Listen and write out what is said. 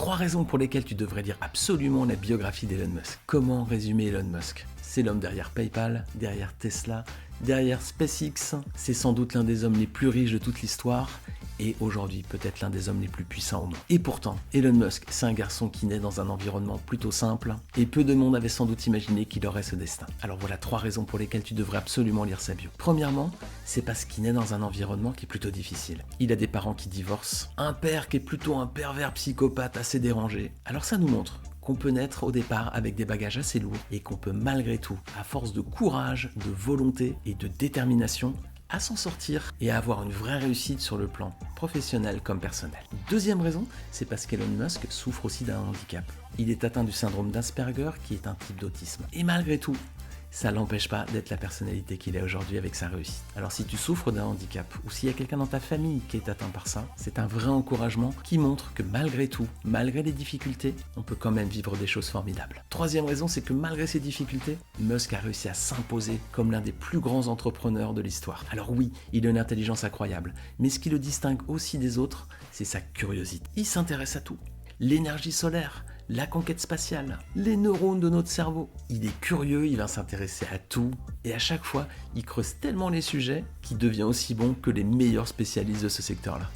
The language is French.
3 raisons pour lesquelles tu devrais lire absolument la biographie d'Elon Musk. Comment résumer Elon Musk ? C'est l'homme derrière PayPal, derrière Tesla, derrière SpaceX. C'est sans doute l'un des hommes les plus riches de toute l'histoire et aujourd'hui peut-être l'un des hommes les plus puissants au monde. Et pourtant, Elon Musk, c'est un garçon qui naît dans un environnement plutôt simple et peu de monde avait sans doute imaginé qu'il aurait ce destin. Alors voilà 3 raisons pour lesquelles tu devrais absolument lire sa bio. Premièrement, c'est parce qu'il naît dans un environnement qui est plutôt difficile. Il a des parents qui divorcent, un père qui est plutôt un pervers psychopathe assez dérangé. Alors ça nous montre qu'on peut naître au départ avec des bagages assez lourds et qu'on peut malgré tout, à force de courage, de volonté et de détermination, à s'en sortir et à avoir une vraie réussite sur le plan professionnel comme personnel. Deuxième raison, c'est parce qu'Elon Musk souffre aussi d'un handicap. Il est atteint du syndrome d'Asperger qui est un type d'autisme. Et malgré tout, ça ne l'empêche pas d'être la personnalité qu'il est aujourd'hui avec sa réussite. Alors si tu souffres d'un handicap ou s'il y a quelqu'un dans ta famille qui est atteint par ça, c'est un vrai encouragement qui montre que malgré tout, malgré les difficultés, on peut quand même vivre des choses formidables. Troisième raison, c'est que malgré ces difficultés, Musk a réussi à s'imposer comme l'un des plus grands entrepreneurs de l'histoire. Alors oui, il a une intelligence incroyable, mais ce qui le distingue aussi des autres, c'est sa curiosité. Il s'intéresse à tout. L'énergie solaire, la conquête spatiale, les neurones de notre cerveau. Il est curieux, il va s'intéresser à tout et à chaque fois, il creuse tellement les sujets qu'il devient aussi bon que les meilleurs spécialistes de ce secteur-là.